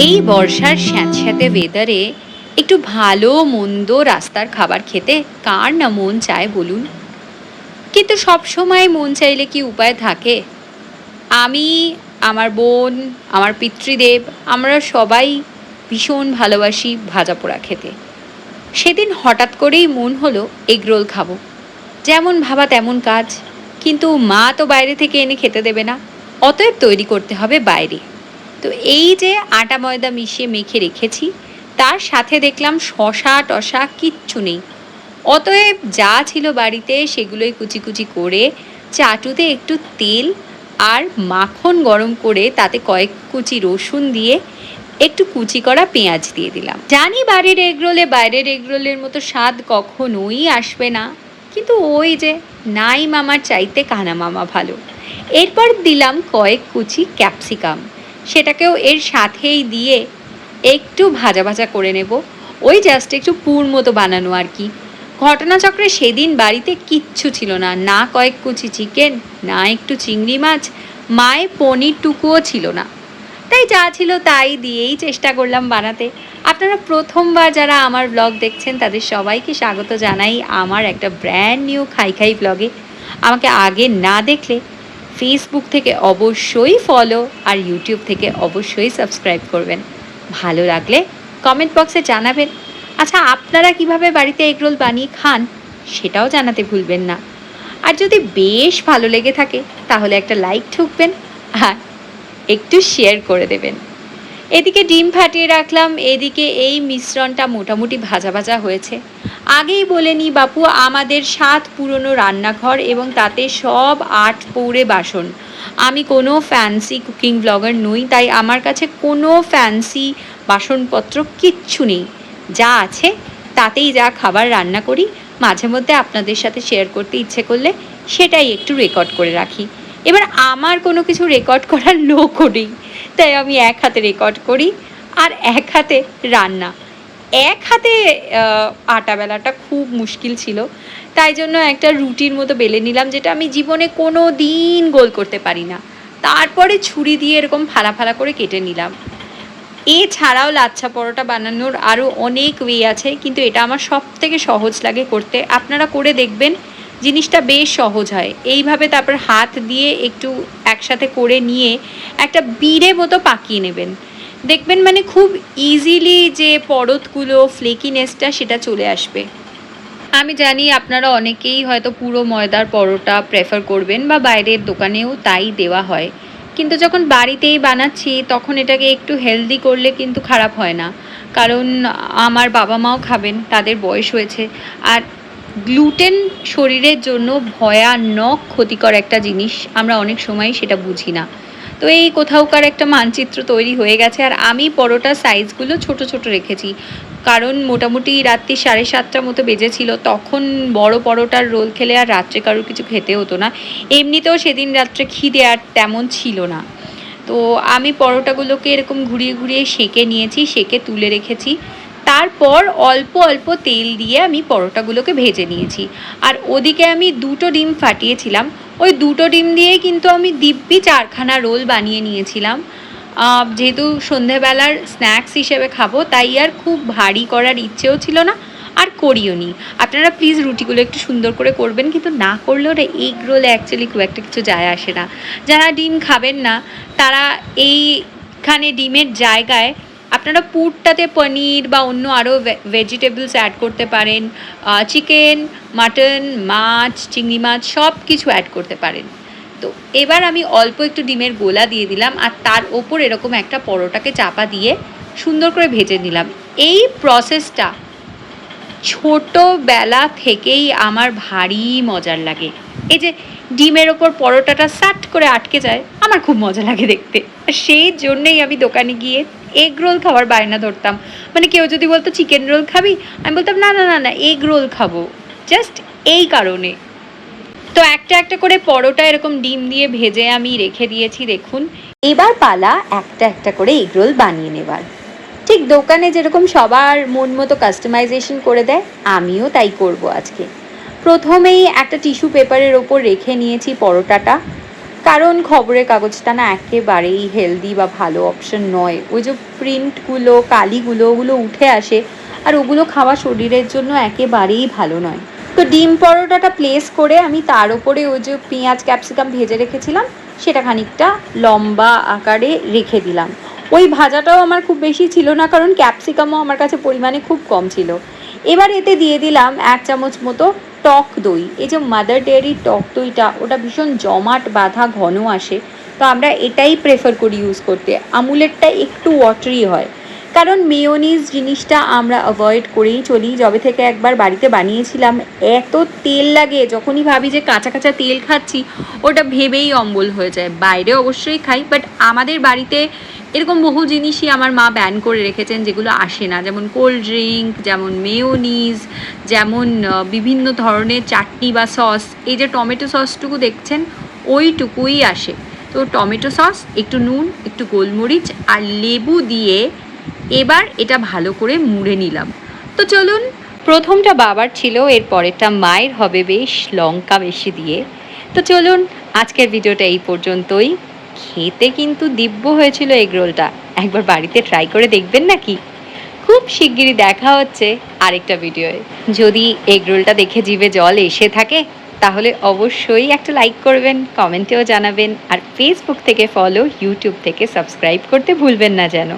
এই বর্ষার স্যাঁতস্যাঁতে ওয়েদারে একটু ভালো মন্দ রাস্তার খাবার খেতে কার না মন চায় বলুন? কিন্তু সব সময় মন চাইলে কি উপায় থাকে? আমি, আমার বোন, আমার পিতৃদেব, আমরা সবাই ভীষণ ভালোবাসি ভাজা পোড়া খেতে। সেদিন হঠাৎ করেই মন হলো এগরোল খাবো। যেমন ভাবা তেমন কাজ। কিন্তু মা তো বাইরে থেকে এনে খেতে দেবে না, অতএব তৈরি করতে হবে বাইরে। তো এই যে আটা ময়দা মিশিয়ে মেখে রেখেছি, তার সাথে দেখলাম শশা টশা কিচ্ছু নেই। অতএব যা ছিল বাড়িতে সেগুলোই কুচি কুচি করে চাটুতে একটু তেল আর মাখন গরম করে তাতে কয়েক কুচি রসুন দিয়ে একটু কুচি করা পেঁয়াজ দিয়ে দিলাম। জানি বাড়ির এগরোলে বাইরের এগরোলের মতো স্বাদ কখনোই আসবে না, কিন্তু ওই যে নাই মামার চাইতে কানা মামা ভালো। এরপর দিলাম কয়েক কুচি ক্যাপসিকাম, সেটাকেও এর সাথেই দিয়ে একটু ভাজা ভাজা করে নেব। ওই জাস্ট একটু পুর মতো বানানো আর কি। ঘটনাচক্রে সেদিন বাড়িতে কিচ্ছু ছিল না, না কয়েক কুচি চিকেন, না একটু চিংড়ি মাছ, মায়ের পনিরটুকুও ছিল না। তাই যা ছিল তাই দিয়েই চেষ্টা করলাম বানাতে। আপনারা প্রথমবার যারা আমার ব্লগ দেখছেন তাদের সবাইকে স্বাগত জানাই আমার একটা ব্র্যান্ড নিউ খাই খাই ব্লগে। আমাকে আগে না দেখলে ফেসবুক থেকে অবশ্যই ফলো আর ইউটিউব থেকে অবশ্যই সাবস্ক্রাইব করবেন। ভালো লাগলে কমেন্ট বক্সে জানাবেন। আচ্ছা, আপনারা কিভাবে বাড়িতে এগরোল বানিয়ে খান সেটাও জানাতে ভুলবেন না। আর যদি বেশ ভালো লেগে থাকে তাহলে একটা লাইক ঠুকবেন আর একটু শেয়ার করে দেবেন। এদিকে ডিম ফাটিয়ে রাখলাম, এদিকে এই মিশ্রণটা মোটামুটি ভাজা ভাজা হয়েছে। আগেই বলে নিই বাপু, আমাদের 7 পুরনো রান্নাঘর এবং তাতে সব 8 পৌড়ে বাসন। আমি কোনো ফ্যান্সি কুকিং ব্লগার নই, তাই আমার কাছে কোনো ফ্যান্সি বাসনপত্র কিচ্ছু নেই। যা আছে তাতেই যা খাবার রান্না করি, মাঝে মধ্যে আপনাদের সাথে শেয়ার করতে ইচ্ছে করলে সেটাই একটু রেকর্ড করে রাখি। এবার আমার কোনো কিছু রেকর্ড করার লোকও নেই, তাই আমি এক হাতে রেকর্ড করি আর এক হাতে রান্না। এক হাতে আটা বেলাটা খুব মুশকিল ছিল, তাই জন্য একটা রুটির মতো বেলে নিলাম, যেটা আমি জীবনে কোনো দিন গোল করতে পারি না। তারপরে ছুরি দিয়ে এরকম ফালা ফালা করে কেটে নিলাম। এছাড়াও লাচ্ছা পরোটা বানানোর আরও অনেক ওয়ে আছে, কিন্তু এটা আমার সব থেকে সহজ লাগে করতে। আপনারা করে দেখবেন, জিনিসটা বেশ সহজ হয়। এইভাবে তারপর হাত দিয়ে একটু একসাথে করে নিয়ে একটা বিড়ে মতো পাকিয়ে নেবেন। দেখবেন মানে খুব ইজিলি যে পরতগুলো ফ্লেকিনেসটা সেটা চলে আসবে। আমি জানি আপনারা অনেকেই হয়তো পুরো ময়দার পরোটা প্রেফার করবেন বা বাইরের দোকানেও তাই দেওয়া হয়, কিন্তু যখন বাড়িতেই বানাচ্ছি তখন এটাকে একটু হেলদি করলে কিন্তু খারাপ হয় না। কারণ আমার বাবা মাও খাবেন, তাদের বয়স হয়েছে। আর গ্লুটেন শরীরের জন্য ভয়ানক ক্ষতিকর একটা জিনিস, আমরা অনেক সময় সেটা বুঝি না। তো এই কোথাওকার একটা মানচিত্র তৈরি হয়ে গেছে। আর আমি পরোটার সাইজগুলো ছোট ছোট রেখেছি, কারণ মোটামুটি রাত্রি 7:30 মতো বেজেছিল। তখন বড় পরোটার রোল খেলে আর রাত্রে কারোর কিছু খেতে হতো না। এমনিতেও সেদিন রাত্রে খিদে আর তেমন ছিল না। তো আমি পরোটাগুলোকে এরকম ঘুরিয়ে ঘুরিয়ে সেঁকে নিয়েছি, সেঁকে তুলে রেখেছি। তারপর অল্প অল্প তেল দিয়ে আমি পরোটাগুলোকে ভেজে নিয়েছি। আর ওদিকে আমি 2টো ডিম ফাটিয়েছিলাম, ওই 2টো ডিম দিয়েই কিন্তু আমি দিব্যি 4খানা রোল বানিয়ে নিয়েছিলাম। যেহেতু সন্ধেবেলার স্ন্যাক্স হিসেবে খাবো, তাই আর খুব ভারী করার ইচ্ছেও ছিল না, আর করিও নি। আপনারা প্লিজ রুটিগুলো একটু সুন্দর করে করবেন, কিন্তু না করলেও রে এগ রোলে অ্যাকচুয়ালি খুব একটা কিছু যায় আসে না। যারা ডিম খাবেন না তারা এইখানে ডিমের জায়গায় আপনারা পুরটাতে পনির বা অন্য আরও ভেজিটেবলস অ্যাড করতে পারেন। চিকেন, মাটন, মাছ, চিংড়ি মাছ সব কিছু অ্যাড করতে পারেন। তো এবার আমি অল্প একটু ডিমের গোলা দিয়ে দিলাম, আর তার ওপর এরকম একটা পরোটাকে চাপা দিয়ে সুন্দর করে ভেজে নিলাম। এই প্রসেসটা ছোটোবেলা থেকেই আমার ভারী মজার লাগে। এই যে ডিমের ওপর পরোটাটা সাট করে আটকে যায়, আমার খুব মজা লাগে দেখতে। আর সেই জন্যেই আমি দোকানে গিয়ে এগ রোল খাওয়ার বায়না ধরতাম। মানে কেউ যদি বলতো চিকেন রোল খাবি, আমি বলতাম না না না না, এগ রোল খাবো, জাস্ট এই কারণে। তো একটা একটা করে পরোটা এরকম ডিম দিয়ে ভেজে আমি রেখে দিয়েছি দেখুন। এবার পালা একটা একটা করে এগ রোল বানিয়ে নেবার। ঠিক দোকানে যেরকম সবার মন মতো কাস্টমাইজেশন করে দেয়, আমিও তাই করব আজকে। প্রথমেই একটা টিস্যু পেপারের ওপর রেখে নিয়েছি পরোটাটা, কারণ খবরের কাগজটা না একেবারেই হেলদি বা ভালো অপশন নয়। ওই যে প্রিন্টগুলো, কালিগুলো, ওগুলো উঠে আসে, আর ওগুলো খাওয়া শরীরের জন্য একেবারেই ভালো নয়। তো ডিম পরোটাটা প্লেস করে আমি তার উপরে ওই যে পেঁয়াজ ক্যাপসিকাম ভেজে রেখেছিলাম সেটা খানিকটা লম্বা আকারে রেখে দিলাম। ওই ভাজাটাও আমার খুব বেশি ছিল না, কারণ ক্যাপসিকামও আমার কাছে পরিমাণে খুব কম ছিল। এবার এতে দিয়ে দিলাম 1 চামচ মতো টক দই। এই যে মাদার ডেয়ারির টক দইটা, ওটা ভীষণ জমাট বাঁধা ঘন আসে, তো আমরা এটাই প্রেফার করি ইউজ করতে। আমুলেরটা একটু ওয়াটারি হয়, কারণ মেয়োনিজ জিনিসটা আমরা অ্যাভয়েড করেই চলি। যবে থেকে একবার বাড়িতে বানিয়েছিলাম, এত তেল লাগে, যখনই ভাবি যে কাঁচা কাঁচা তেল খাচ্ছি ওটা ভেবেই অম্বল হয়ে যায়। বাইরে অবশ্যই খাই, বাট আমাদের বাড়িতে এরকম বহু জিনিসই আমার মা ব্যান করে রেখেছেন যেগুলো আসে না, যেমন কোল্ড ড্রিঙ্ক, যেমন মেয়োনিজ, যেমন বিভিন্ন ধরনের চাটনি বা সস। এই যে টমেটো সসটুকু দেখছেন ওইটুকুই আসে। তো টমেটো সস, একটু নুন, একটু গোলমরিচ আর লেবু দিয়ে এবার এটা ভালো করে মুড়ে নিলাম। তো চলুন, প্রথমটা বাবার ছিল, এর পরেরটা মায়ের হবে বেশ লঙ্কা বেশি দিয়ে। তো চলুন, আজকের ভিডিওটা এই পর্যন্তই। খেতে কিন্তু দিব্য হয়েছিল এগরোলটা, একবার বাড়িতে ট্রাই করে দেখবেন নাকি? খুব শিগগিরই দেখা হচ্ছে আরেকটা ভিডিওয়ে। যদি এগরোলটা দেখে জিভে জল এসে থাকে তাহলে অবশ্যই একটা লাইক করবেন, কমেন্টেও জানাবেন, আর ফেসবুক থেকে ফলো, ইউটিউব থেকে সাবস্ক্রাইব করতে ভুলবেন না যেন।